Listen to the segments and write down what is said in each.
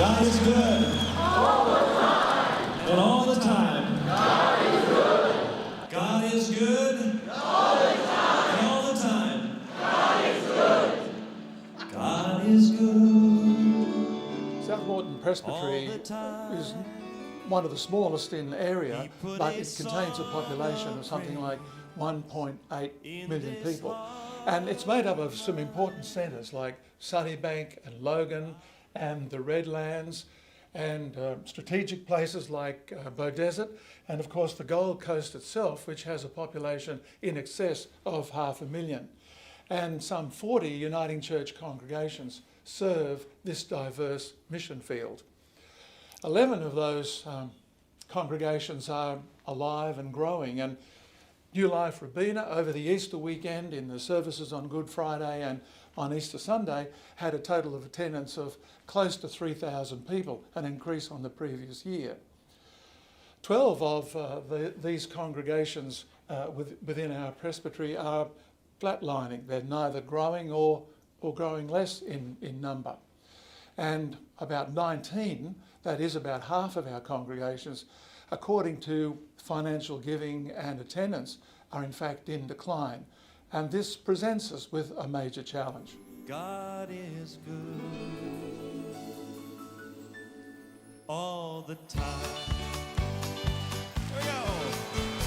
God is good. All the time. And all the time. God is good. God is good. All the time. And all the time. God is good. God is good. South Moreton Presbytery is one of the smallest in the area, but it contains a population of something like 1.8 million people. And it's made up of some important centres like Sunnybank and Logan and the Redlands and strategic places like Beaudesert, and of course the Gold Coast itself, which has a population in excess of 500,000. And some 40 Uniting Church congregations serve this diverse mission field. 11 of those congregations are alive and growing, and New Life Robina over the Easter weekend in the services on Good Friday and on Easter Sunday had a total of attendance of close to 3,000 people, an increase on the previous year. 12 of these congregations within our presbytery are flatlining. They're neither growing or growing less in number. And about 19, that is about half of our congregations, according to financial giving and attendance, are in fact in decline. And this presents us with a major challenge. God is good all the time. Here we go.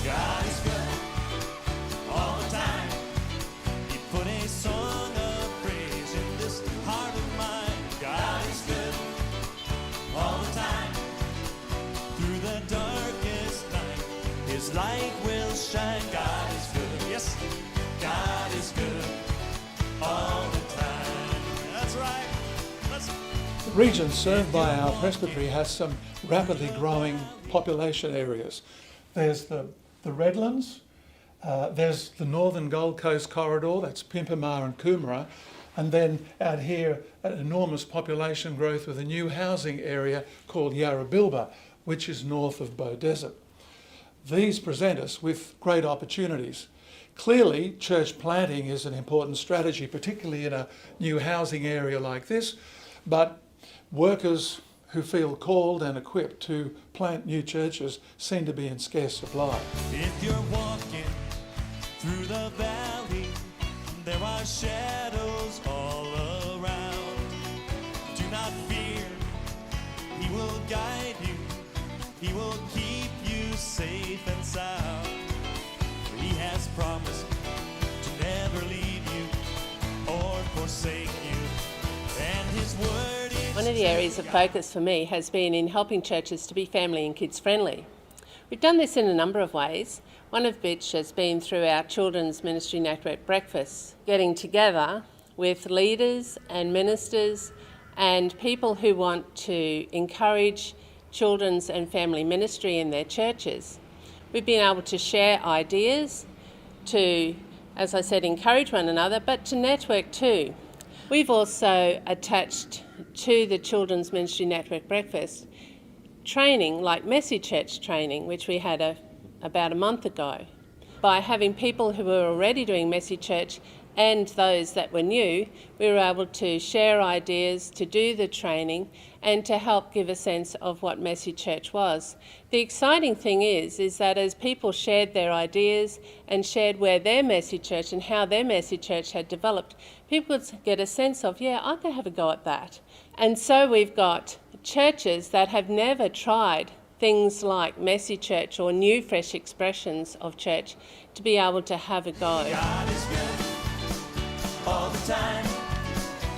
God is good all the time. He put a song of praise in this heart of mine. God is good all the time. Through the darkest night, His light will shine. God is good. Yes, God is good all the time. That's right. The region served by our presbytery has some rapidly growing population areas. There's the Redlands, there's the Northern Gold Coast corridor, that's Pimpamar and Coomera, and then out here an enormous population growth with a new housing area called Yarrabilba, which is north of Beaudesert. These present us with great opportunities. Clearly, church planting is an important strategy, particularly in a new housing area like this, but workers who feel called and equipped to plant new churches seem to be in scarce supply. If you're walking through the valley, there are shadows all around. Do not fear, He will guide you. He will keep you safe and sound. He has promised to never leave you or forsake you. And His word is... One of the areas of focus for me has been in helping churches to be family and kids friendly. We've done this in a number of ways, one of which has been through our Children's Ministry Network breakfasts, getting together with leaders and ministers and people who want to encourage children's and family ministry in their churches. We've been able to share ideas, to, as I said, encourage one another, but to network too. We've also attached to the Children's Ministry Network breakfast training, like Message Church training, which we had about a month ago. By having people who were already doing Message Church and those that were new, we were able to share ideas, to do the training, and to help give a sense of what Message Church was. The exciting thing is that as people shared their ideas and shared where their Message Church and how their Message Church had developed, people would get a sense of, yeah, I could have a go at that. And so we've got churches that have never tried things like Message Church or new fresh expressions of church to be able to have a go. God is good all the time.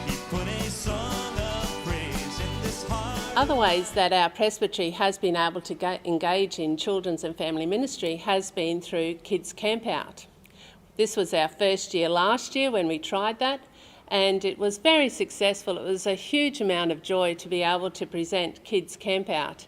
He put a song of praise in this heart. Other ways that our presbytery has been able to engage in children's and family ministry has been through Kids Camp Out. This was our first year last year when we tried that, and it was very successful. It was a huge amount of joy to be able to present Kids Camp Out.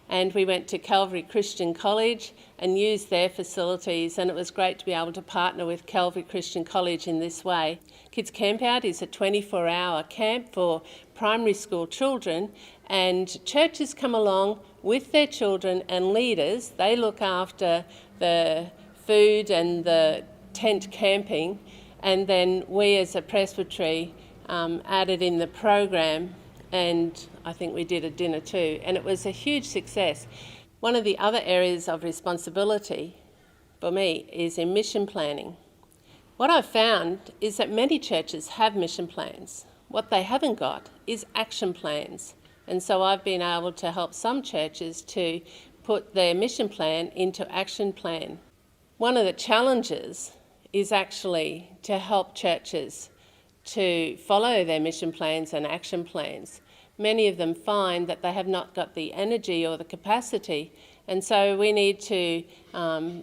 And we went to Calvary Christian College and used their facilities, and it was great to be able to partner with Calvary Christian College in this way. Kids Camp Out is a 24-hour camp for primary school children, and churches come along with their children and leaders. They look after the food and the tent camping, and then we as a presbytery added in the program and I think we did a dinner too, and it was a huge success. One of the other areas of responsibility for me is in mission planning. What I've found is that many churches have mission plans. What they haven't got is action plans. And so I've been able to help some churches to put their mission plan into action plan. One of the challenges is actually to help churches to follow their mission plans and action plans. Many of them find that they have not got the energy or the capacity, and so we need to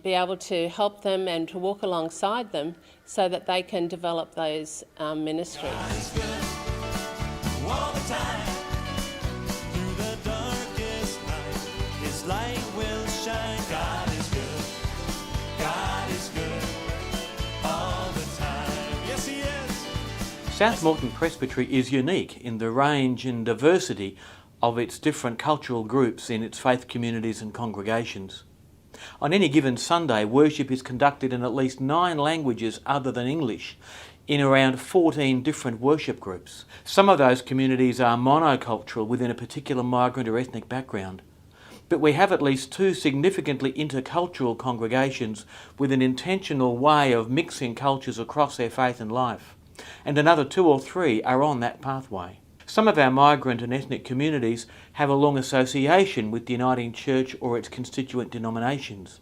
be able to help them and to walk alongside them so that they can develop those ministries. God is good all the time. Through the darkest night, His light will shine. God is good. God is good all the time. Yes, He is. South Moreton Presbytery is unique in the range and diversity of its different cultural groups in its faith communities and congregations. On any given Sunday, worship is conducted in at least 9 languages other than English, in around 14 different worship groups. Some of those communities are monocultural within a particular migrant or ethnic background. But we have at least 2 significantly intercultural congregations with an intentional way of mixing cultures across their faith and life, and another 2 or 3 are on that pathway. Some of our migrant and ethnic communities have a long association with the Uniting Church or its constituent denominations,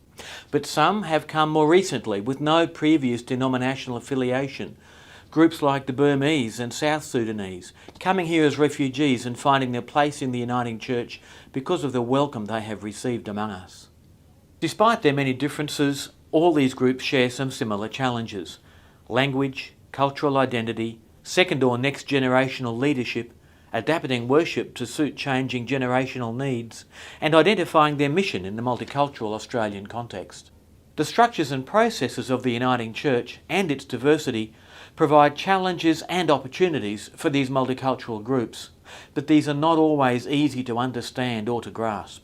but some have come more recently with no previous denominational affiliation. Groups like the Burmese and South Sudanese, coming here as refugees and finding their place in the Uniting Church because of the welcome they have received among us. Despite their many differences, all these groups share some similar challenges: language, cultural identity, second or next generational leadership, adapting worship to suit changing generational needs, and identifying their mission in the multicultural Australian context. The structures and processes of the Uniting Church and its diversity provide challenges and opportunities for these multicultural groups, but these are not always easy to understand or to grasp.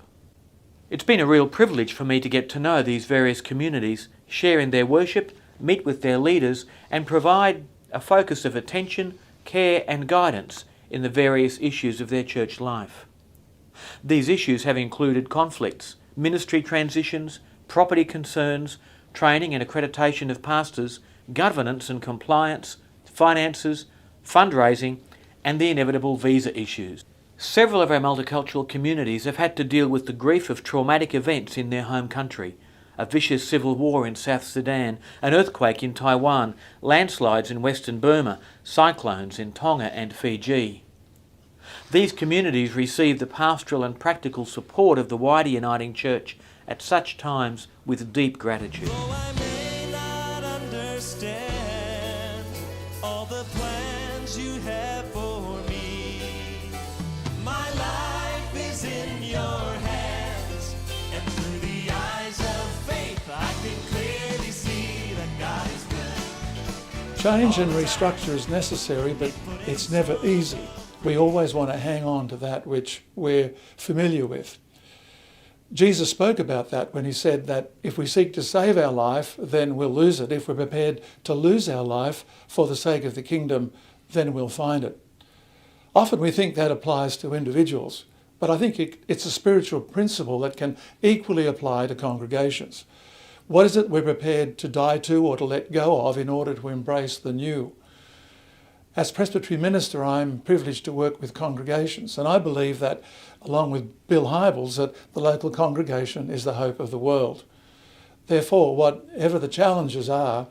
It's been a real privilege for me to get to know these various communities, share in their worship, meet with their leaders, and provide a focus of attention, care and guidance in the various issues of their church life. These issues have included conflicts, ministry transitions, property concerns, training and accreditation of pastors, governance and compliance, finances, fundraising, and the inevitable visa issues. Several of our multicultural communities have had to deal with the grief of traumatic events in their home country: a vicious civil war in South Sudan, an earthquake in Taiwan, landslides in Western Burma, cyclones in Tonga and Fiji. These communities receive the pastoral and practical support of the wider Uniting Church at such times with deep gratitude. Though I may not understand all the plans you have for me, my life is in your hands, and through the eyes of faith I can clearly see that God is good. Change and restructure is necessary, but it's never easy. We always want to hang on to that which we're familiar with. Jesus spoke about that when he said that if we seek to save our life, then we'll lose it. If we're prepared to lose our life for the sake of the kingdom, then we'll find it. Often we think that applies to individuals, but I think it's a spiritual principle that can equally apply to congregations. What is it we're prepared to die to or to let go of in order to embrace the new? As Presbytery minister, I'm privileged to work with congregations, and I believe that, along with Bill Hybels, that the local congregation is the hope of the world. Therefore, whatever the challenges are,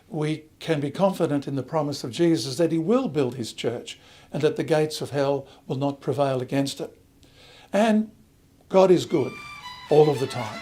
we can be confident in the promise of Jesus that he will build his church and that the gates of hell will not prevail against it. And God is good all of the time.